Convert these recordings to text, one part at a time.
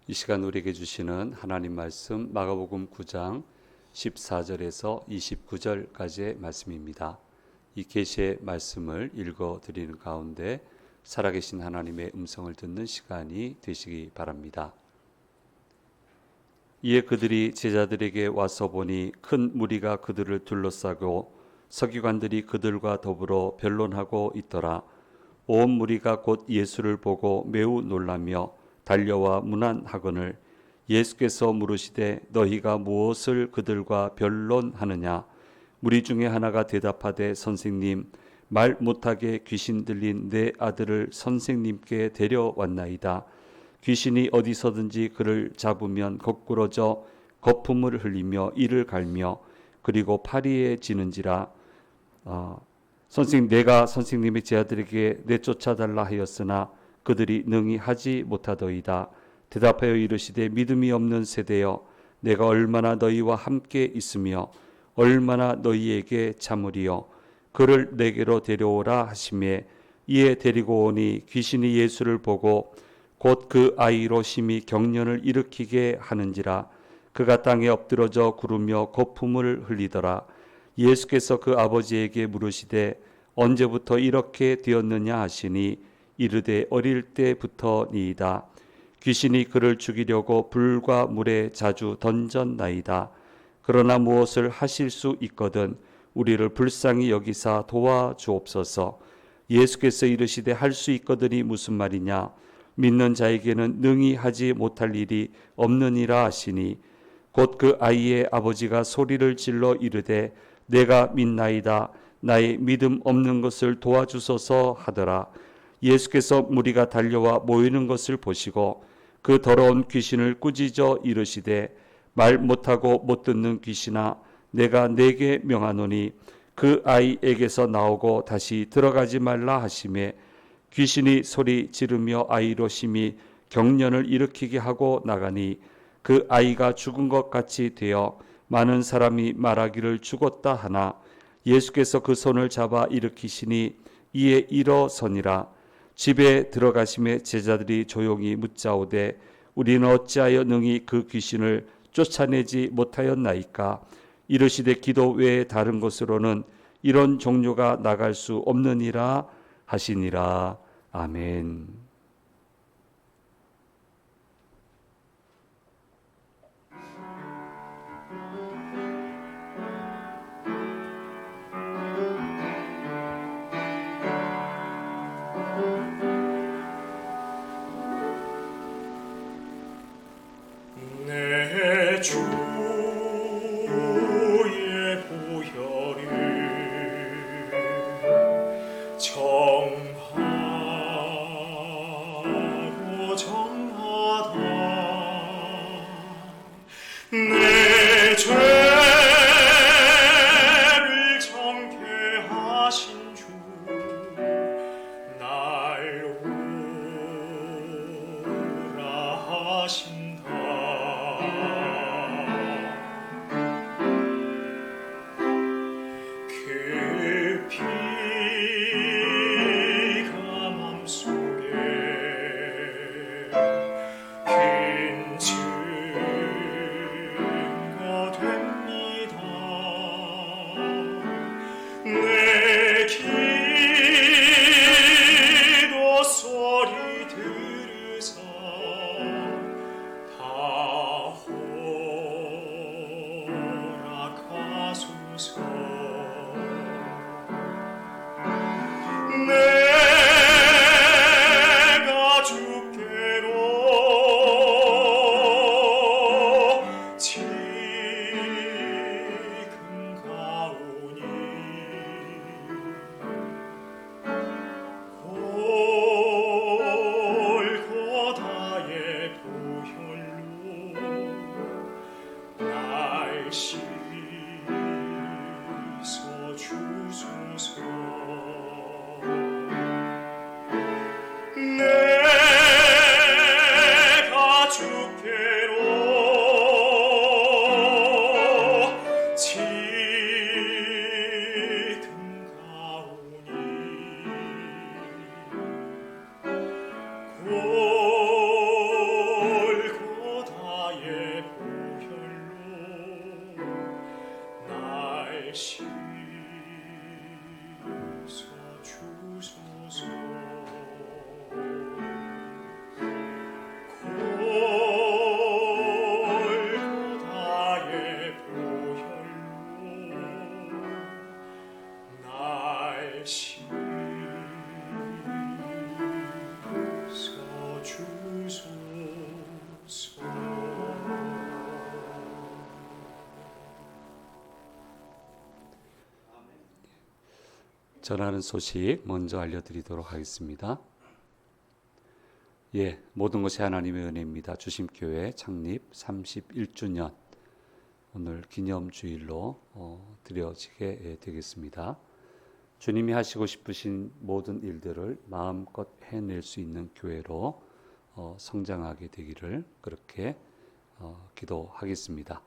이 시간 우리에게 주시는 하나님 말씀 마가복음 9장 14절에서 29절까지의 말씀입니다. 이 계시의 말씀을 읽어 드리는 가운데 살아계신 하나님의 음성을 듣는 시간이 되시기 바랍니다. 이에 그들이 제자들에게 와서 보니 큰 무리가 그들을 둘러싸고 서기관들이 그들과 더불어 변론하고 있더라. 온 무리가 곧 예수를 보고 매우 놀라며 달려와 문안하거늘 예수께서 물으시되 너희가 무엇을 그들과 변론하느냐. 무리 중에 하나가 대답하되 선생님, 말 못하게 귀신 들린 내 아들을 선생님께 데려왔나이다. 귀신이 어디서든지 그를 잡으면 거꾸러져 거품을 흘리며 이를 갈며 그리고 파리에 지는지라. 선생님, 내가 선생님의 제자들에게 내쫓아달라 하였으나 그들이 능히 하지 못하더이다. 대답하여 이르시되 믿음이 없는 세대여, 내가 얼마나 너희와 함께 있으며 얼마나 너희에게 참으리요. 그를 내게로 데려오라 하시매 이에 데리고 오니 귀신이 예수를 보고 곧 그 아이로 심히 경련을 일으키게 하는지라. 그가 땅에 엎드러져 구르며 거품을 흘리더라. 예수께서 그 아버지에게 물으시되 언제부터 이렇게 되었느냐 하시니 이르되 어릴 때부터니이다. 귀신이 그를 죽이려고 불과 물에 자주 던졌나이다. 그러나 무엇을 하실 수 있거든 우리를 불쌍히 여기사 도와주옵소서. 예수께서 이르시되 할 수 있거든이 무슨 말이냐. 믿는 자에게는 능히 하지 못할 일이 없느니라 하시니 곧 그 아이의 아버지가 소리를 질러 이르되 내가 믿나이다. 나의 믿음 없는 것을 도와주소서 하더라. 예수께서 무리가 달려와 모이는 것을 보시고 그 더러운 귀신을 꾸짖어 이르시되 말 못하고 못 듣는 귀신아, 내가 네게 명하노니 그 아이에게서 나오고 다시 들어가지 말라 하시매 귀신이 소리 지르며 아이로 심히 경련을 일으키게 하고 나가니 그 아이가 죽은 것 같이 되어 많은 사람이 말하기를 죽었다 하나 예수께서 그 손을 잡아 일으키시니 이에 일어서니라. 집에 들어가심에 제자들이 조용히 묻자오되 우리는 어찌하여 능히 그 귀신을 쫓아내지 못하였나이까. 이르시되 기도 외에 다른 곳으로는 이런 종류가 나갈 수 없느니라 하시니라. 아멘. 내 주의 보혈을 정하고 정하다 내 죄를 정케 하신 주 날 오라 하신다. 그 피가 맘속에 긴 증거 됩니다. 내 기도 소리 들으사 다 허락하소서. 내가 주께로 지금 가오니 골고다의 보혈로 날 씻어 주소서. 내가 주께로 지금 가오니 골고다의 전하는 소식 먼저 알려드리도록 하겠습니다. 모든 것이 하나님의 은혜입니다. 주심교회 창립 31주년 오늘 기념주일로 드려지게 되겠습니다. 주님이 하시고 싶으신 모든 일들을 마음껏 해낼 수 있는 교회로 성장하게 되기를 그렇게 기도하겠습니다.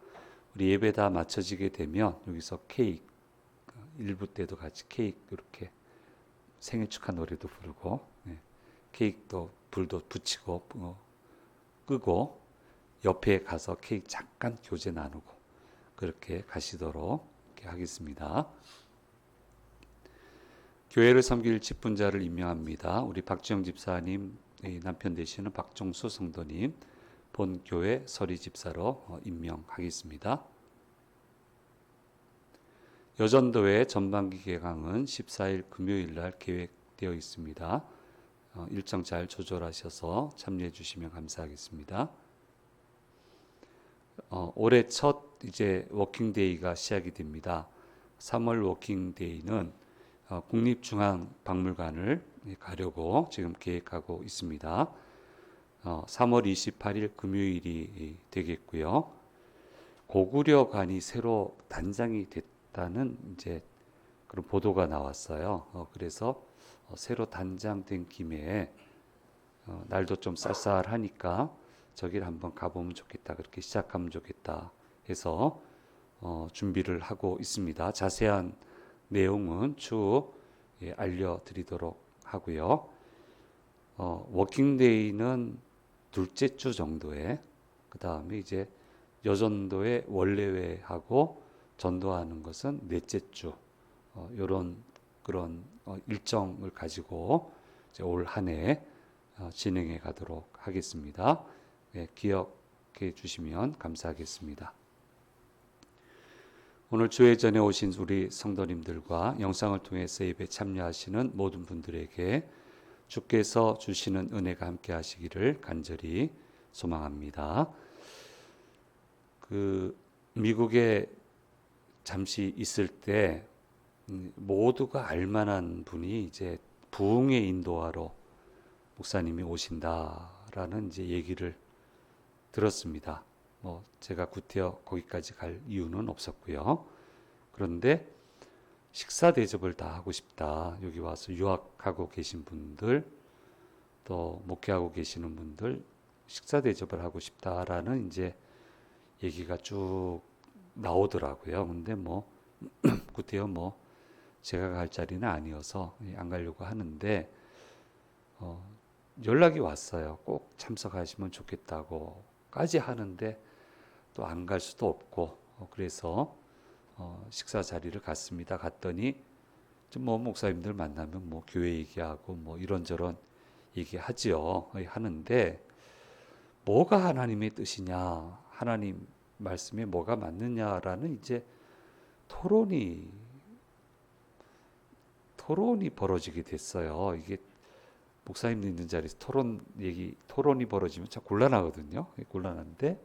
우리 예배 다 마쳐지게 되면 여기서 케이크 일부 때도 같이 케이크 이렇게 생일 축하 노래도 부르고 케이크도 불도 붙이고 끄고 옆에 가서 케이크 잠깐 교제 나누고 그렇게 가시도록 이렇게 하겠습니다. 교회를 섬길 직분자를 임명합니다. 우리 박지영 집사님 남편 되시는 박종수 성도님 본교회 서리 집사로 임명하겠습니다. 여전도회 전반기 개강은 14일 금요일 날 계획되어 있습니다. 일정 잘 조절하셔서 참여해 주시면 감사하겠습니다. 올해 첫 이제 워킹데이가 시작이 됩니다. 3월 워킹데이는 국립중앙박물관을 가려고 지금 계획하고 있습니다. 3월 28일 금요일이 되겠고요. 고구려관이 새로 단장이 됐다는 이제 그런 보도가 나왔어요. 그래서 새로 단장된 김에 날도 좀 쌀쌀하니까 저기를 한번 가보면 좋겠다. 그렇게 시작하면 좋겠다 해서 준비를 하고 있습니다. 자세한 내용은 추후 알려드리도록 하고요. 워킹데이는 둘째 주 정도에 그 다음에 이제 여전도의 원래회하고 전도하는 것은 넷째 주 이런 그런 일정을 가지고 이제 올 한 해 진행해 가도록 하겠습니다. 기억해 주시면 감사하겠습니다. 오늘 주회 전에 오신 우리 성도님들과 영상을 통해서 예배 참여하시는 모든 분들에게 주께서 주시는 은혜가 함께 하시기를 간절히 소망합니다. 미국에 잠시 있을 때 모두가 알만한 분이 이제 부흥의 인도하러 목사님이 오신다라는 이제 얘기를 들었습니다. 제가 구태여 거기까지 갈 이유는 없었고요. 그런데 식사 대접을 다 하고 싶다. 여기 와서 유학하고 계신 분들, 또 목회하고 계시는 분들 식사 대접을 하고 싶다라는 이제 얘기가 쭉 나오더라고요. 근데 구태여 제가 갈 자리는 아니어서 안 가려고 하는데 연락이 왔어요. 꼭 참석하시면 좋겠다고까지 하는데 또 안 갈 수도 없고 그래서 식사 자리를 갔습니다. 갔더니 목사님들 만나면 교회 얘기하고 이런저런 얘기하지요. 하는데 뭐가 하나님의 뜻이냐, 하나님 말씀에 뭐가 맞느냐라는 이제 토론이 벌어지게 됐어요. 이게 목사님 있는 자리에서 토론이 벌어지면 참 곤란하거든요. 곤란한데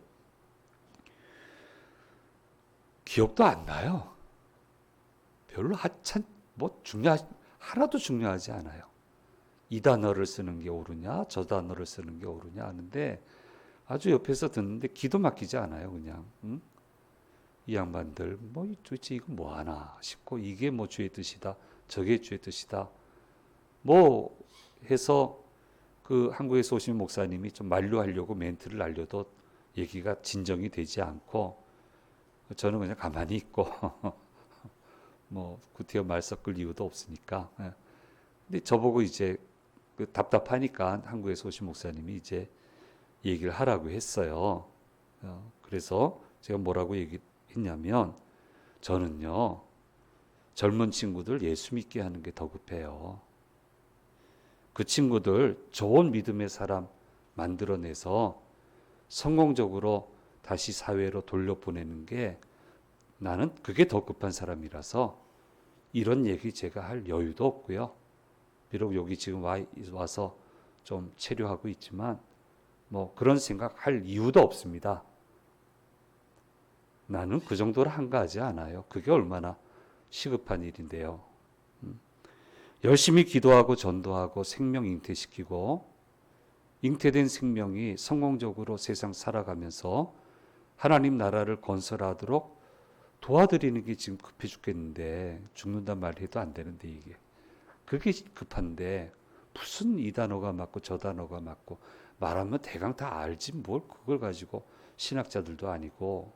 기억도 안 나요. 별로 하나도 중요하지 않아요. 이 단어를 쓰는 게 옳으냐, 저 단어를 쓰는 게 옳으냐 하는데 아주 옆에서 듣는데 기도 막히지 않아요. 그냥 이 양반들 도대체 이거 뭐 하나 싶고 이게 주의 뜻이다, 저게 주의 뜻이다 해서 한국에서 오신 목사님이 좀 만류하려고 멘트를 날려도 얘기가 진정이 되지 않고 저는 그냥 가만히 있고 구태여 말 섞을 이유도 없으니까. 근데 저보고 이제 답답하니까 한국에서 오신 목사님이 이제 얘기를 하라고 했어요. 그래서 제가 뭐라고 얘기했냐면 저는요 젊은 친구들 예수 믿게 하는 게 더 급해요. 그 친구들 좋은 믿음의 사람 만들어내서 성공적으로 다시 사회로 돌려보내는 게 나는 그게 더 급한 사람이라서 이런 얘기 제가 할 여유도 없고요. 비록 여기 지금 와서 좀 체류하고 있지만 그런 생각 할 이유도 없습니다. 나는 그 정도로 한가하지 않아요. 그게 얼마나 시급한 일인데요. 열심히 기도하고 전도하고 생명 잉태시키고 잉태된 생명이 성공적으로 세상 살아가면서 하나님 나라를 건설하도록 도와드리는 게 지금 급해 죽겠는데, 죽는단 말 해도 안 되는데, 이게 그게 급한데 무슨 이 단어가 맞고 저 단어가 맞고, 말하면 대강 다 알지 뭘 그걸 가지고 신학자들도 아니고.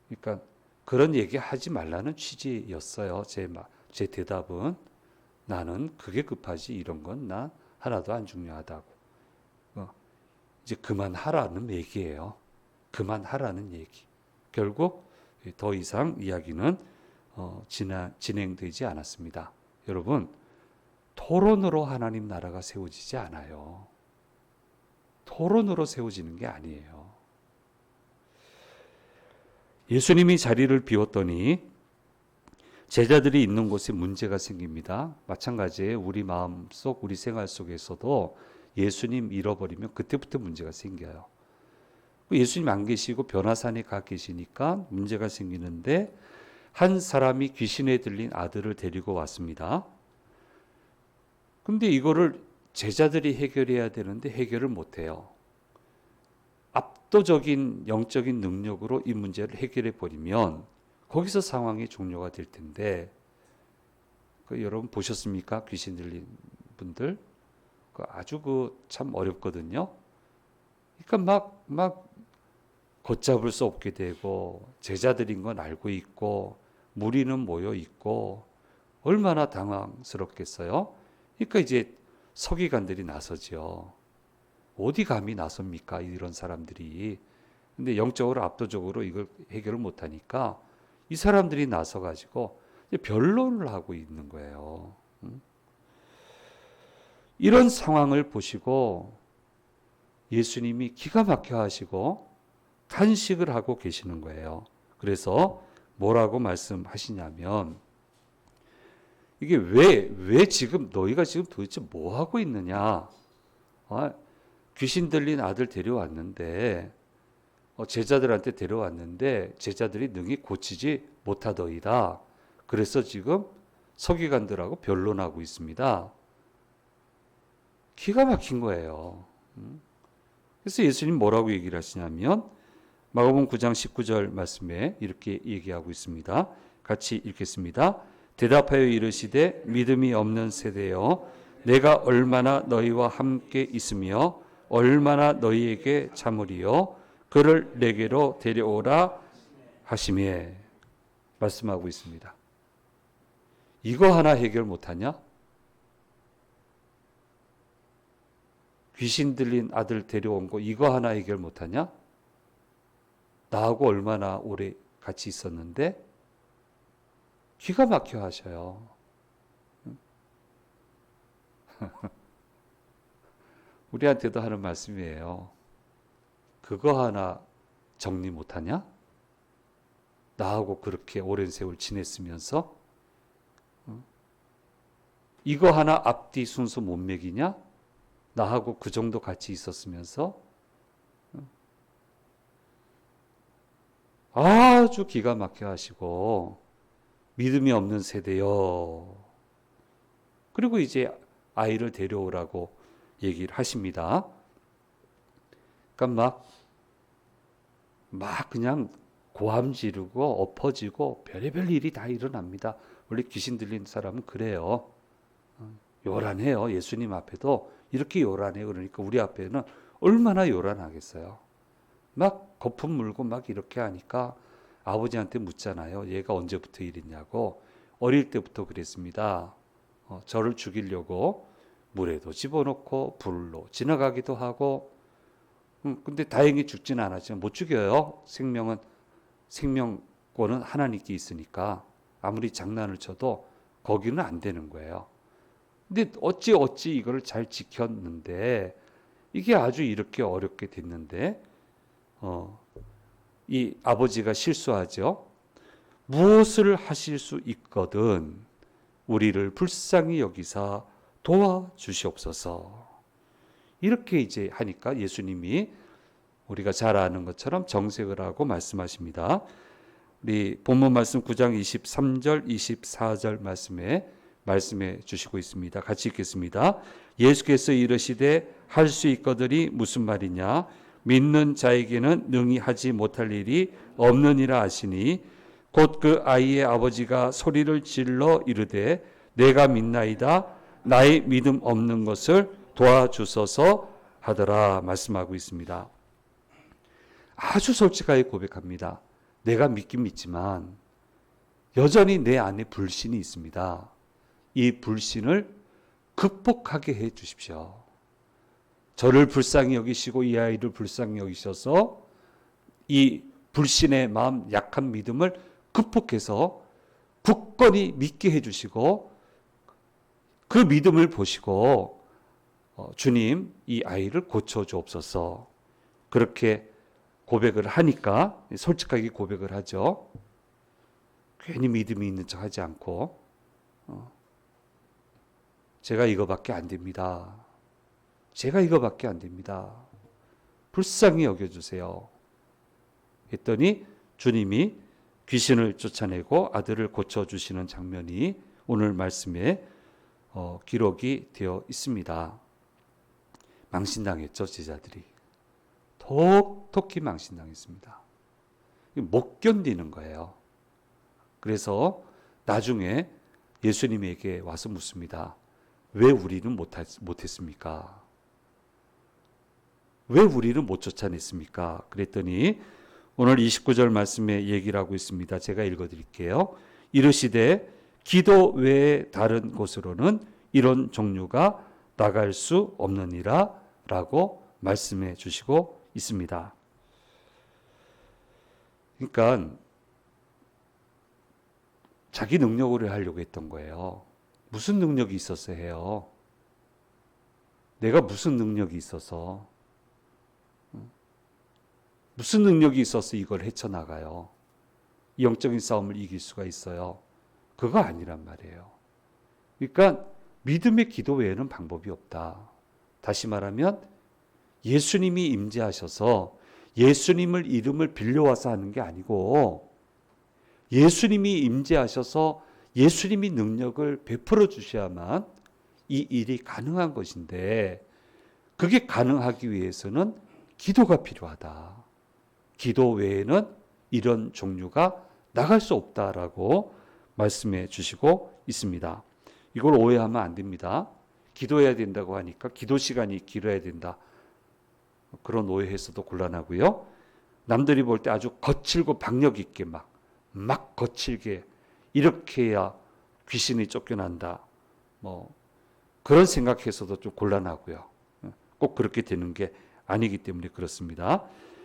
그러니까 그런 얘기 하지 말라는 취지였어요. 제 대답은 나는 그게 급하지 이런 건 나 하나도 안 중요하다고. 이제 그만하라는 얘기예요. 그만하라는 얘기. 결국 더 이상 이야기는 진행되지 않았습니다. 여러분, 토론으로 하나님 나라가 세워지지 않아요. 토론으로 세워지는 게 아니에요. 예수님이 자리를 비웠더니 제자들이 있는 곳에 문제가 생깁니다. 마찬가지예요. 우리 마음속, 우리 생활 속에서도 예수님 잃어버리면 그때부터 문제가 생겨요. 예수님 안 계시고 변화산에 가 계시니까 문제가 생기는데, 한 사람이 귀신에 들린 아들을 데리고 왔습니다. 근데 이거를 제자들이 해결해야 되는데 해결을 못해요. 압도적인 영적인 능력으로 이 문제를 해결해 버리면 거기서 상황이 종료가 될 텐데, 여러분 보셨습니까? 귀신 들린 분들 아주 참 어렵거든요. 그러니까 막 걷잡을 수 없게 되고, 제자들인 건 알고 있고 무리는 모여 있고 얼마나 당황스럽겠어요. 그러니까 이제 서기관들이 나서죠. 어디 감히 나섭니까? 이런 사람들이. 근데 영적으로 압도적으로 이걸 해결을 못하니까 이 사람들이 나서가지고 변론을 하고 있는 거예요. 이런 상황을 보시고 예수님이 기가 막혀 하시고 탄식을 하고 계시는 거예요. 그래서 뭐라고 말씀하시냐면, 이게 왜 지금 너희가 지금 도대체 뭐 하고 있느냐? 귀신 들린 아들 데려왔는데, 제자들한테 데려왔는데 제자들이 능히 고치지 못하더이다. 그래서 지금 서기관들하고 변론하고 있습니다. 기가 막힌 거예요. 그래서 예수님 뭐라고 얘기를 하시냐면, 마가복음 9장 19절 말씀에 이렇게 얘기하고 있습니다. 같이 읽겠습니다. 대답하여 이르시되 믿음이 없는 세대여, 내가 얼마나 너희와 함께 있으며 얼마나 너희에게 참으리요, 그를 내게로 데려오라 하시매, 말씀하고 있습니다. 이거 하나 해결 못하냐? 귀신 들린 아들 데려온 거 이거 하나 해결 못하냐? 나하고 얼마나 오래 같이 있었는데? 기가 막혀 하셔요. 우리한테도 하는 말씀이에요. 그거 하나 정리 못하냐? 나하고 그렇게 오랜 세월 지냈으면서 이거 하나 앞뒤 순서 못 매기냐? 나하고 그 정도 같이 있었으면서. 아주 기가 막혀 하시고, 믿음이 없는 세대요. 그리고 이제 아이를 데려오라고 얘기를 하십니다. 그러니까 막 그냥 고함 지르고 엎어지고 별의별 일이 다 일어납니다. 원래 귀신 들린 사람은 그래요. 요란해요. 예수님 앞에도 이렇게 요란해요. 그러니까 우리 앞에는 얼마나 요란하겠어요. 막 거품 물고 막 이렇게 하니까 아버지한테 묻잖아요. 얘가 언제부터 이랬냐고. 어릴 때부터 그랬습니다. 저를 죽이려고 물에도 집어넣고 불로 지나가기도 하고. 근데 다행히 죽지는 않았지만 못 죽여요. 생명권은 하나님께 있으니까 아무리 장난을 쳐도 거기는 안 되는 거예요. 근데 어찌 이거를 잘 지켰는데, 이게 아주 이렇게 어렵게 됐는데, 이 아버지가 실수하죠. 무엇을 하실 수 있거든 우리를 불쌍히 여기사 도와주시옵소서. 이렇게 이제 하니까 예수님이 우리가 잘 아는 것처럼 정색을 하고 말씀하십니다. 우리 본문 말씀 9장 23절 24절 말씀에 말씀해 주시고 있습니다. 같이 읽겠습니다. 예수께서 이르시되 할 수 있거들이 무슨 말이냐? 믿는 자에게는 능히 하지 못할 일이 없느니라 하시니 곧 그 아이의 아버지가 소리를 질러 이르되 내가 믿나이다. 나의 믿음 없는 것을 도와주소서 하더라 말씀하고 있습니다. 아주 솔직하게 고백합니다. 내가 믿긴 믿지만 여전히 내 안에 불신이 있습니다. 이 불신을 극복하게 해 주십시오. 저를 불쌍히 여기시고 이 아이를 불쌍히 여기셔서 이 불신의 마음, 약한 믿음을 극복해서 굳건히 믿게 해 주시고 그 믿음을 보시고 주님 이 아이를 고쳐 주옵소서. 그렇게 고백을 하니까 솔직하게 고백을 하죠. 괜히 믿음이 있는 척 하지 않고 제가 이거밖에 안 됩니다. 제가 이거밖에 안 됩니다. 불쌍히 여겨주세요. 했더니 주님이 귀신을 쫓아내고 아들을 고쳐주시는 장면이 오늘 말씀에 기록이 되어 있습니다. 망신당했죠, 제자들이. 톡톡히 망신당했습니다. 못 견디는 거예요. 그래서 나중에 예수님에게 와서 묻습니다. 왜 우리는 못했습니까? 왜 우리는 못 쫓아냈습니까? 그랬더니 오늘 29절 말씀에 얘기를 하고 있습니다. 제가 읽어드릴게요. 이르시되 기도 외에 다른 곳으로는 이런 종류가 나갈 수 없느니라 라고 말씀해 주시고 있습니다. 그러니까 자기 능력으로 하려고 했던 거예요. 무슨 능력이 있어서 해요? 내가 무슨 능력이 있어서 무슨 능력이 있어서 이걸 헤쳐나가요? 영적인 싸움을 이길 수가 있어요? 그거 아니란 말이에요. 그러니까 믿음의 기도 외에는 방법이 없다. 다시 말하면 예수님이 임재하셔서 예수님을 이름을 빌려와서 하는 게 아니고 예수님이 임재하셔서 예수님이 능력을 베풀어 주셔야만 이 일이 가능한 것인데 그게 가능하기 위해서는 기도가 필요하다. 기도 외에는 이런 종류가 나갈 수 없다라고 말씀해 주시고 있습니다. 이걸 오해하면 안 됩니다. 기도해야 된다고 하니까 기도 시간이 길어야 된다. 그런 오해해서도 곤란하고요. 남들이 볼 때 아주 거칠고 박력 있게 막 거칠게 이렇게 해야 귀신이 쫓겨난다. 그런 생각해서도 좀 곤란하고요. 꼭 그렇게 되는 게 아니기 때문에 그렇습니다.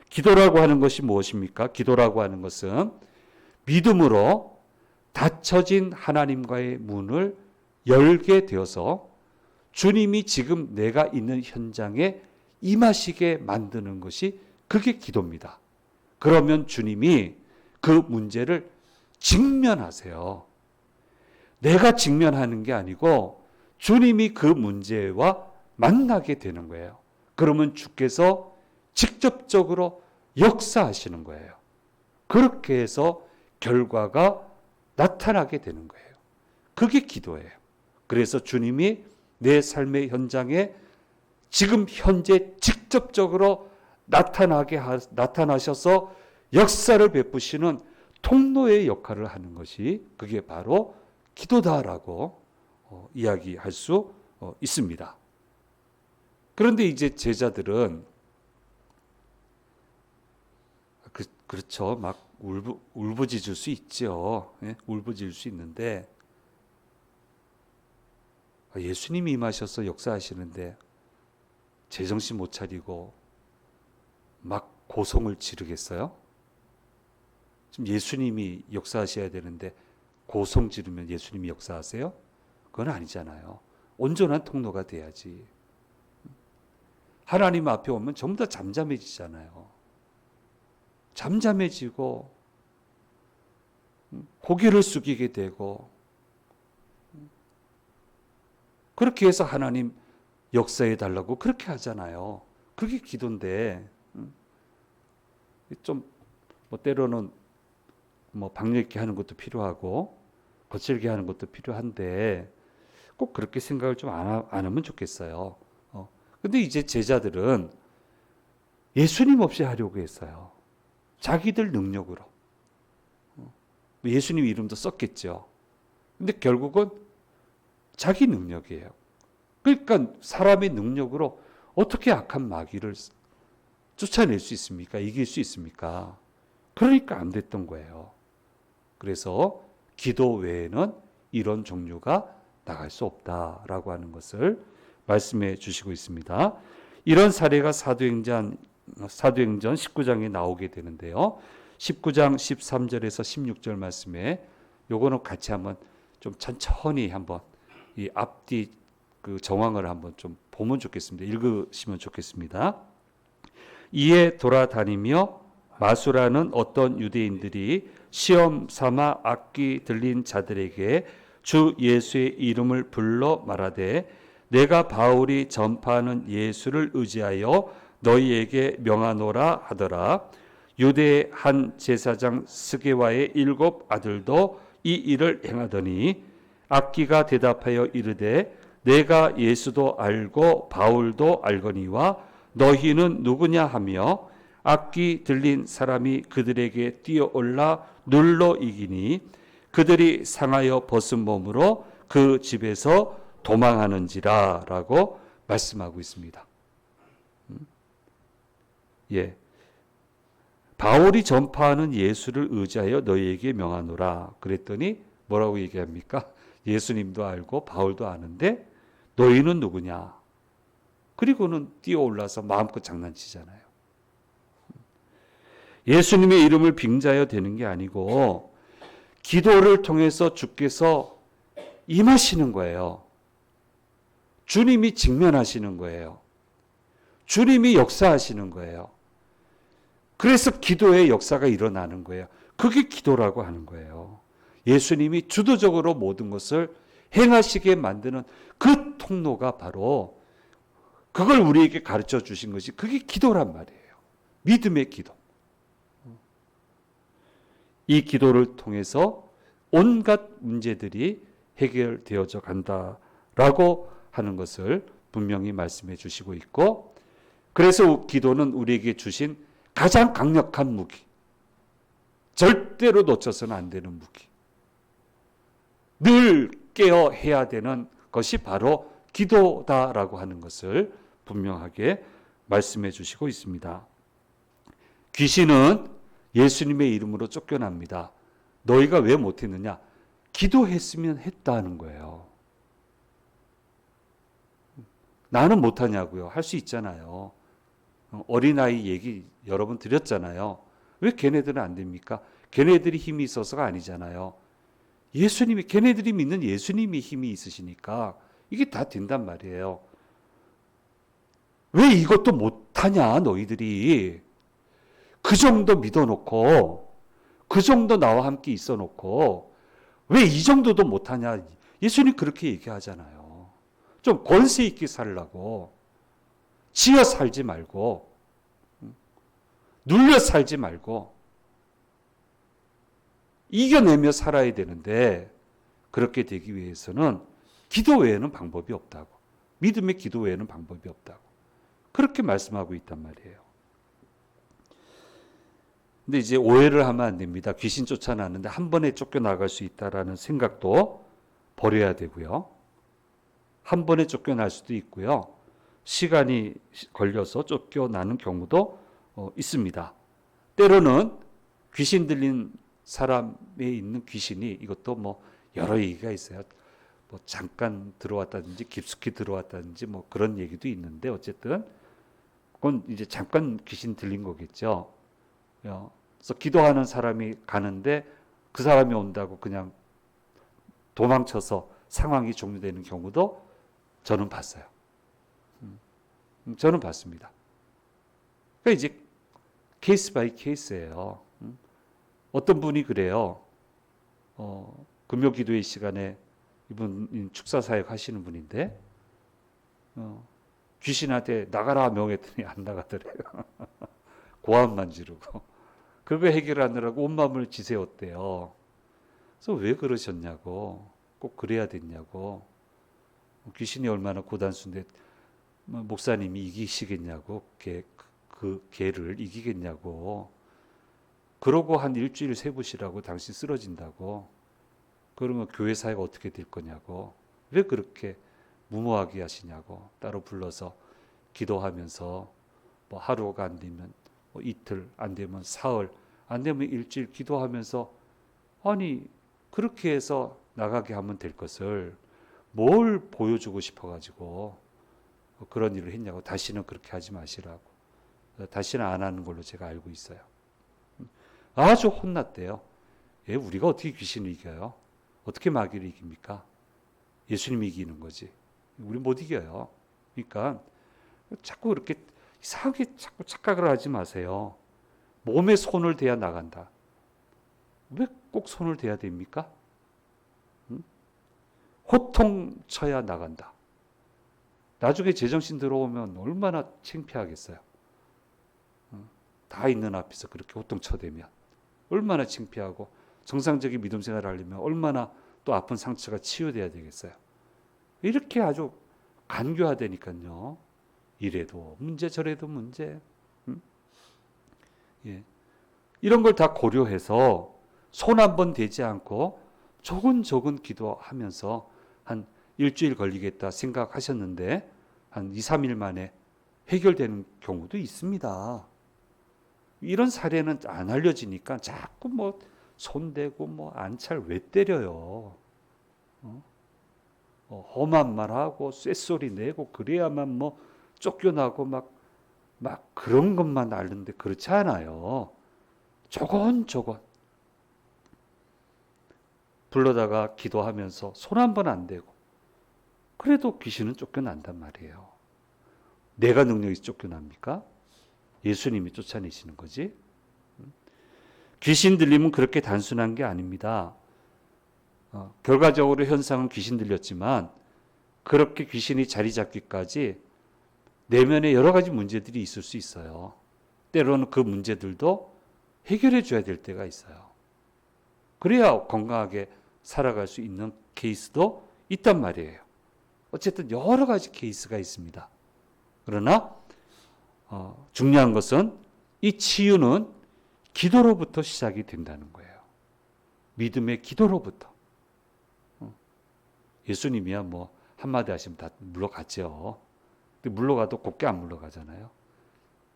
기도라고 하는 것이 무엇입니까? 기도라고 하는 것은 믿음으로 닫혀진 하나님과의 문을 열게 되어서 주님이 지금 내가 있는 현장에 임하시게 만드는 것이 그게 기도입니다. 그러면 주님이 그 문제를 직면하세요. 내가 직면하는 게 아니고 주님이 그 문제와 만나게 되는 거예요. 그러면 주께서 직접적으로 역사하시는 거예요. 그렇게 해서 결과가 나타나게 되는 거예요. 그게 기도예요. 그래서 주님이 내 삶의 현장에 지금 현재 직접적으로 나타나셔서 역사를 베푸시는 통로의 역할을 하는 것이 그게 바로 기도다라고 이야기할 수 있습니다. 그런데 이제 제자들은 그렇죠. 막 울부짖을 수 있죠. 예? 울부짖을 수 있는데 예수님이 임하셔서 역사하시는데 제정신 못 차리고 막 고성을 지르겠어요? 지금 예수님이 역사하셔야 되는데 고성 지르면 예수님이 역사하세요? 그건 아니잖아요. 온전한 통로가 돼야지. 하나님 앞에 오면 전부 다 잠잠해지잖아요. 잠잠해지고 고개를 숙이게 되고 그렇게 해서 하나님 역사해 달라고 그렇게 하잖아요. 그게 기도인데 좀 때로는 박력 있게 하는 것도 필요하고 거칠게 하는 것도 필요한데 꼭 그렇게 생각을 좀 안 하면 좋겠어요. 근데 이제 제자들은 예수님 없이 하려고 했어요. 자기들 능력으로. 예수님 이름도 썼겠죠. 근데 결국은 자기 능력이에요. 그러니까 사람의 능력으로 어떻게 악한 마귀를 쫓아낼 수 있습니까? 이길 수 있습니까? 그러니까 안 됐던 거예요. 그래서 기도 외에는 이런 종류가 나갈 수 없다라고 하는 것을 말씀해 주시고 있습니다. 이런 사례가 사도행전 19장에 나오게 되는데요. 19장 13절에서 16절 말씀에 요거는 같이 한번 좀 천천히 한번 이 앞뒤 그 정황을 한번 좀 보면 좋겠습니다. 읽으시면 좋겠습니다. 이에 돌아다니며 마수라는 어떤 유대인들이 시험 삼아 악기 들린 자들에게 주 예수의 이름을 불러 말하되 내가 바울이 전파하는 예수를 의지하여 너희에게 명하노라 하더라. 유대의 한 제사장 스게와의 7 아들도 이 일을 행하더니 악기가 대답하여 이르되 내가 예수도 알고 바울도 알거니와 너희는 누구냐 하며 악기 들린 사람이 그들에게 뛰어올라 눌러 이기니 그들이 상하여 벗은 몸으로 그 집에서 도망하는지라 라고 말씀하고 있습니다. 예. 바울이 전파하는 예수를 의지하여 너희에게 명하노라. 그랬더니 뭐라고 얘기합니까? 예수님도 알고 바울도 아는데 너희는 누구냐? 그리고는 뛰어올라서 마음껏 장난치잖아요. 예수님의 이름을 빙자하여 되는 게 아니고 기도를 통해서 주께서 임하시는 거예요. 주님이 직면하시는 거예요. 주님이 역사하시는 거예요. 그래서 기도의 역사가 일어나는 거예요. 그게 기도라고 하는 거예요. 예수님이 주도적으로 모든 것을 행하시게 만드는 그 통로가 바로 그걸 우리에게 가르쳐 주신 것이 그게 기도란 말이에요. 믿음의 기도. 이 기도를 통해서 온갖 문제들이 해결되어져 간다라고 하는 것을 분명히 말씀해 주시고 있고, 그래서 기도는 우리에게 주신 가장 강력한 무기, 절대로 놓쳐서는 안 되는 무기, 늘 깨어 해야 되는 것이 바로 기도다라고 하는 것을 분명하게 말씀해 주시고 있습니다. 귀신은 예수님의 이름으로 쫓겨납니다. 너희가 왜 못했느냐? 기도했으면 했다는 거예요. 나는 못하냐고요? 할 수 있잖아요. 어린아이 얘기 여러 번 드렸잖아요. 왜 걔네들은 안 됩니까? 걔네들이 힘이 있어서가 아니잖아요. 예수님이, 걔네들이 믿는 예수님이 힘이 있으시니까 이게 다 된단 말이에요. 왜 이것도 못하냐 너희들이. 그 정도 믿어놓고, 그 정도 나와 함께 있어놓고 왜 이 정도도 못하냐. 예수님 그렇게 얘기하잖아요. 좀 권세 있게 살라고. 지어 살지 말고, 눌려 살지 말고 이겨내며 살아야 되는데, 그렇게 되기 위해서는 기도 외에는 방법이 없다고. 믿음의 기도 외에는 방법이 없다고. 그렇게 말씀하고 있단 말이에요. 근데 이제 오해를 하면 안 됩니다. 귀신 쫓아나는데 한 번에 쫓겨나갈 수 있다라는 생각도 버려야 되고요. 한 번에 쫓겨날 수도 있고요. 시간이 걸려서 쫓겨나는 경우도 있습니다. 때로는 귀신 들린 사람에 있는 귀신이, 이것도 뭐 여러 얘기가 있어요. 뭐 잠깐 들어왔다든지 깊숙이 들어왔다든지 뭐 그런 얘기도 있는데, 어쨌든 그건 이제 잠깐 귀신 들린 거겠죠. 그래서 기도하는 사람이 가는데 그 사람이 온다고 그냥 도망쳐서 상황이 종료되는 경우도 저는 봤어요. 저는 봤습니다. 그러니까 이제 케이스 바이 케이스예요. 어떤 분이 그래요. 금요 기도의 시간에, 이분 축사 사역 하시는 분인데 귀신한테 나가라 명했더니 안 나가더래요. 고함만 지르고. 그거 해결하느라고 온 마음을 지새웠대요. 그래서 왜 그러셨냐고, 꼭 그래야 됐냐고. 귀신이 얼마나 고단수인데 목사님이 이기시겠냐고, 그 개를 이기겠냐고. 그러고 한 일주일 세보시라고, 당신 쓰러진다고. 그러면 교회 사회가 어떻게 될 거냐고. 왜 그렇게 무모하게 하시냐고. 따로 불러서 기도하면서 뭐 하루가 안 되면 뭐 이틀, 안 되면 사흘, 안 되면 일주일 기도하면서, 아니 그렇게 해서 나가게 하면 될 것을 뭘 보여주고 싶어가지고 그런 일을 했냐고. 다시는 그렇게 하지 마시라고. 다시는 안 하는 걸로 제가 알고 있어요. 아주 혼났대요. 예, 우리가 어떻게 귀신을 이겨요? 어떻게 마귀를 이깁니까? 예수님이 이기는 거지. 우리 못 이겨요. 그러니까 자꾸 그렇게 이상하게 자꾸 착각을 하지 마세요. 몸에 손을 대야 나간다. 왜 꼭 손을 대야 됩니까? 호통쳐야 나간다. 나중에 제정신 들어오면 얼마나 창피하겠어요. 다 있는 앞에서 그렇게 호통쳐대면 얼마나 창피하고, 정상적인 믿음 생활을 하려면 얼마나 또 아픈 상처가 치유돼야 되겠어요. 이렇게 아주 간교하다니까요. 이래도 문제 저래도 문제. 예. 이런 걸 다 고려해서 손 한 번 대지 않고 조근조근 기도하면서 한 일주일 걸리겠다 생각하셨는데 한 2, 3일 만에 해결되는 경우도 있습니다. 이런 사례는 안 알려지니까 자꾸 뭐 손대고 뭐 안찰 왜 때려요? 험한 말하고 쇳소리 내고 그래야만 뭐 쫓겨나고 막 그런 것만 앓는데 그렇지 않아요. 조곤조곤 불러다가 기도하면서 손 한 번 안 대고 그래도 귀신은 쫓겨난단 말이에요. 내가 능력이 쫓겨납니까? 예수님이 쫓아내시는 거지. 귀신 들림은 그렇게 단순한 게 아닙니다. 결과적으로 현상은 귀신 들렸지만 그렇게 귀신이 자리 잡기까지 내면에 여러 가지 문제들이 있을 수 있어요. 때로는 그 문제들도 해결해 줘야 될 때가 있어요. 그래야 건강하게 살아갈 수 있는 케이스도 있단 말이에요. 어쨌든 여러 가지 케이스가 있습니다. 그러나 중요한 것은 이 치유는 기도로부터 시작이 된다는 거예요. 믿음의 기도로부터. 예수님이야 뭐 한마디 하시면 다 물러갔죠. 근데 물러가도 곱게 안 물러가잖아요.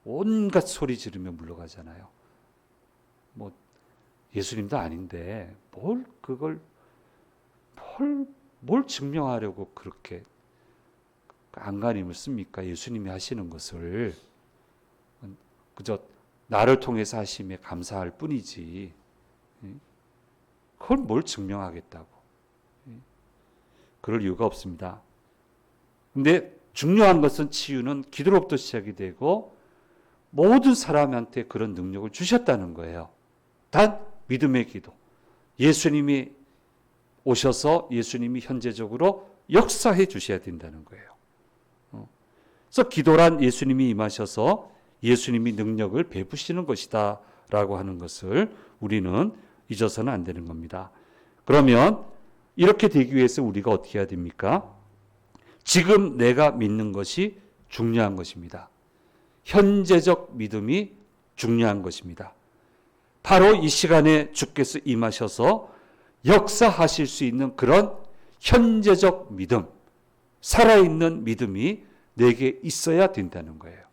온갖 소리 지르며 물러가잖아요. 뭐 예수님도 아닌데 뭘 증명하려고 그렇게 안간힘을 씁니까? 예수님이 하시는 것을 그저 나를 통해서 하심에 감사할 뿐이지 그걸 뭘 증명하겠다고. 그럴 이유가 없습니다. 근데 중요한 것은 치유는 기도로부터 시작이 되고 모든 사람한테 그런 능력을 주셨다는 거예요. 단 믿음의 기도. 예수님이 오셔서 예수님이 현재적으로 역사해 주셔야 된다는 거예요. 그래서 기도란 예수님이 임하셔서 예수님이 능력을 베푸시는 것이다 라고 하는 것을 우리는 잊어서는 안 되는 겁니다. 그러면 이렇게 되기 위해서 우리가 어떻게 해야 됩니까? 지금 내가 믿는 것이 중요한 것입니다. 현재적 믿음이 중요한 것입니다. 바로 이 시간에 주께서 임하셔서 역사하실 수 있는 그런 현재적 믿음, 살아있는 믿음이 내게 있어야 된다는 거예요.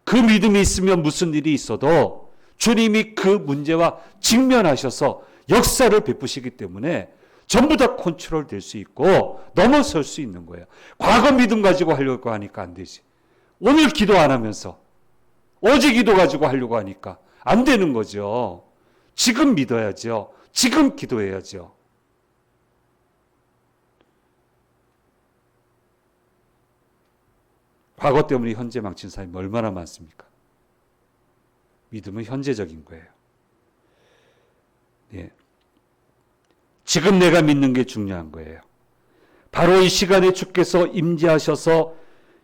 그 믿음이 있으면 무슨 일이 있어도 주님이 그 문제와 직면하셔서 역사를 베푸시기 때문에 전부 다 컨트롤 될 수 있고 넘어설 수 있는 거예요. 과거 믿음 가지고 하려고 하니까 안 되지. 오늘 기도 안 하면서 어제 기도 가지고 하려고 하니까 안 되는 거죠. 지금 믿어야죠. 지금 기도해야죠. 과거 때문에 현재 망친 사람이 얼마나 많습니까? 믿음은 현재적인 거예요. 예. 지금 내가 믿는 게 중요한 거예요. 바로 이 시간에 주께서 임재하셔서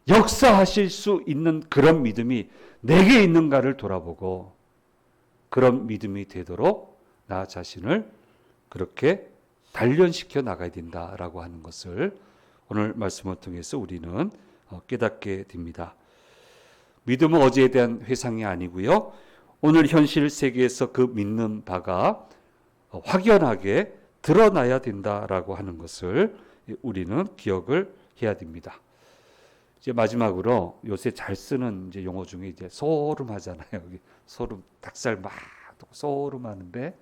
역사하실 수 있는 그런 믿음이 내게 있는가를 돌아보고 그런 믿음이 되도록 나 자신을 그렇게 단련시켜 나가야 된다라고 하는 것을 오늘 말씀을 통해서 우리는 깨닫게 됩니다. 믿음은 어제에 대한 회상이 아니고요. 오늘 현실 세계에서 그 믿는 바가 확연하게 드러나야 된다라고 하는 것을 우리는 기억을 해야 됩니다. 이제 마지막으로 요새 잘 쓰는 이제 용어 중에 이제 소름 하잖아요. 소름, 닭살 막 소름 하는데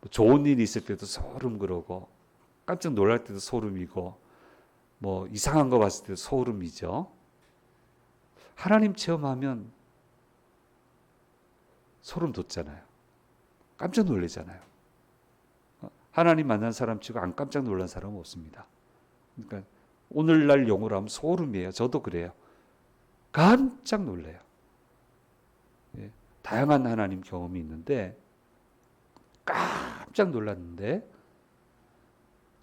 뭐 좋은 일이 있을 때도 소름 그러고 깜짝 놀랄 때도 소름이고 뭐 이상한 거 봤을 때도 소름이죠. 하나님 체험하면 소름 돋잖아요. 깜짝 놀라잖아요. 하나님 만난 사람 치고 안 깜짝 놀란 사람은 없습니다. 그러니까 오늘날 용어로 하면 소름이에요. 저도 그래요. 깜짝 놀래요. 예, 다양한 하나님 경험이 있는데 깜짝 놀랐는데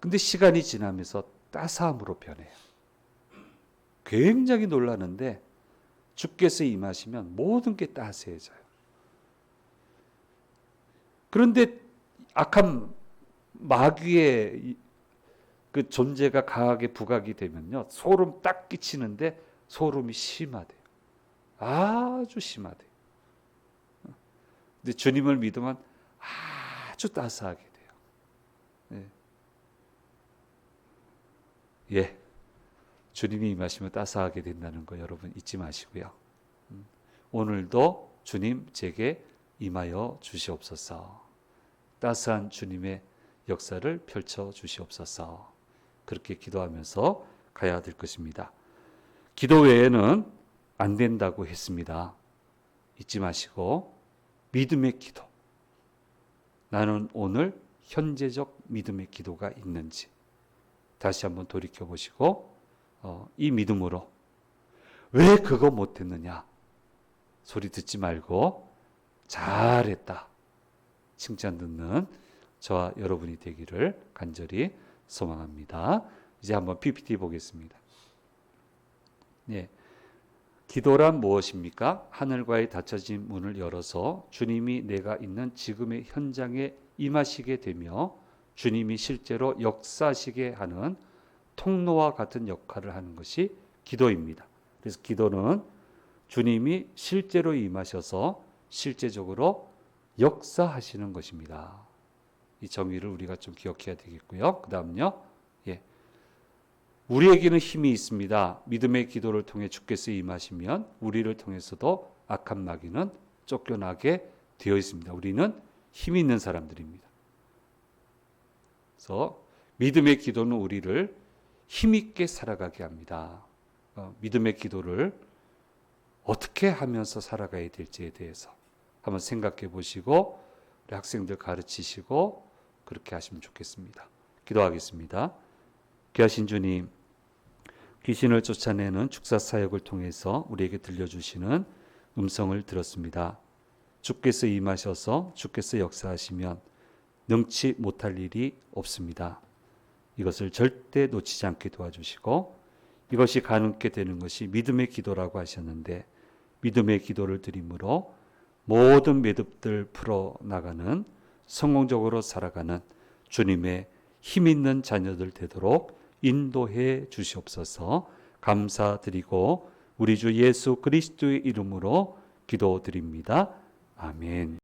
근데 시간이 지나면서 따스함으로 변해요. 굉장히 놀라는데 주께서 임하시면 모든 게 따스해져요. 그런데 악한 마귀의 그 존재가 강하게 부각이 되면요. 소름 딱 끼치는데 소름이 심하대요. 아주 심하대요. 근데 주님을 믿으면 아주 따스하게 돼요. 예. 주님이 임하시면 따스하게 된다는 거 여러분 잊지 마시고요. 오늘도 주님 제게 임하여 주시옵소서. 따스한 주님의 역사를 펼쳐 주시옵소서. 그렇게 기도하면서 가야 될 것입니다. 기도 외에는 안 된다고 했습니다. 잊지 마시고 믿음의 기도. 나는 오늘 현재적 믿음의 기도가 있는지 다시 한번 돌이켜 보시고 이 믿음으로 왜 그거 못했느냐 소리 듣지 말고 잘했다 칭찬 듣는 저와 여러분이 되기를 간절히 소망합니다. 이제 한번 PPT 보겠습니다. 네. 기도란 무엇입니까? 하늘과의 닫혀진 문을 열어서 주님이 내가 있는 지금의 현장에 임하시게 되며 주님이 실제로 역사하시게 하는 통로와 같은 역할을 하는 것이 기도입니다. 그래서 기도는 주님이 실제로 임하셔서 실제적으로 역사하시는 것입니다. 이 정의를 우리가 좀 기억해야 되겠고요. 그 다음요. 우리에게는 힘이 있습니다. 믿음의 기도를 통해 주께서 임하시면 우리를 통해서도 악한 마귀는 쫓겨나게 되어 있습니다. 우리는 힘이 있는 사람들입니다. 그래서 믿음의 기도는 우리를 힘있게 살아가게 합니다. 믿음의 기도를 어떻게 하면서 살아가야 될지에 대해서 한번 생각해 보시고 우리 학생들 가르치시고 그렇게 하시면 좋겠습니다. 기도하겠습니다. 귀하신 주님, 귀신을 쫓아내는 축사 사역을 통해서 우리에게 들려주시는 음성을 들었습니다. 주께서 임하셔서 주께서 역사하시면 능치 못할 일이 없습니다. 이것을 절대 놓치지 않게 도와주시고 이것이 가능케 되는 것이 믿음의 기도라고 하셨는데 믿음의 기도를 드림으로 모든 매듭들 풀어나가는 성공적으로 살아가는 주님의 힘있는 자녀들 되도록 인도해 주시옵소서. 감사드리고 우리 주 예수 그리스도의 이름으로 기도드립니다. 아멘.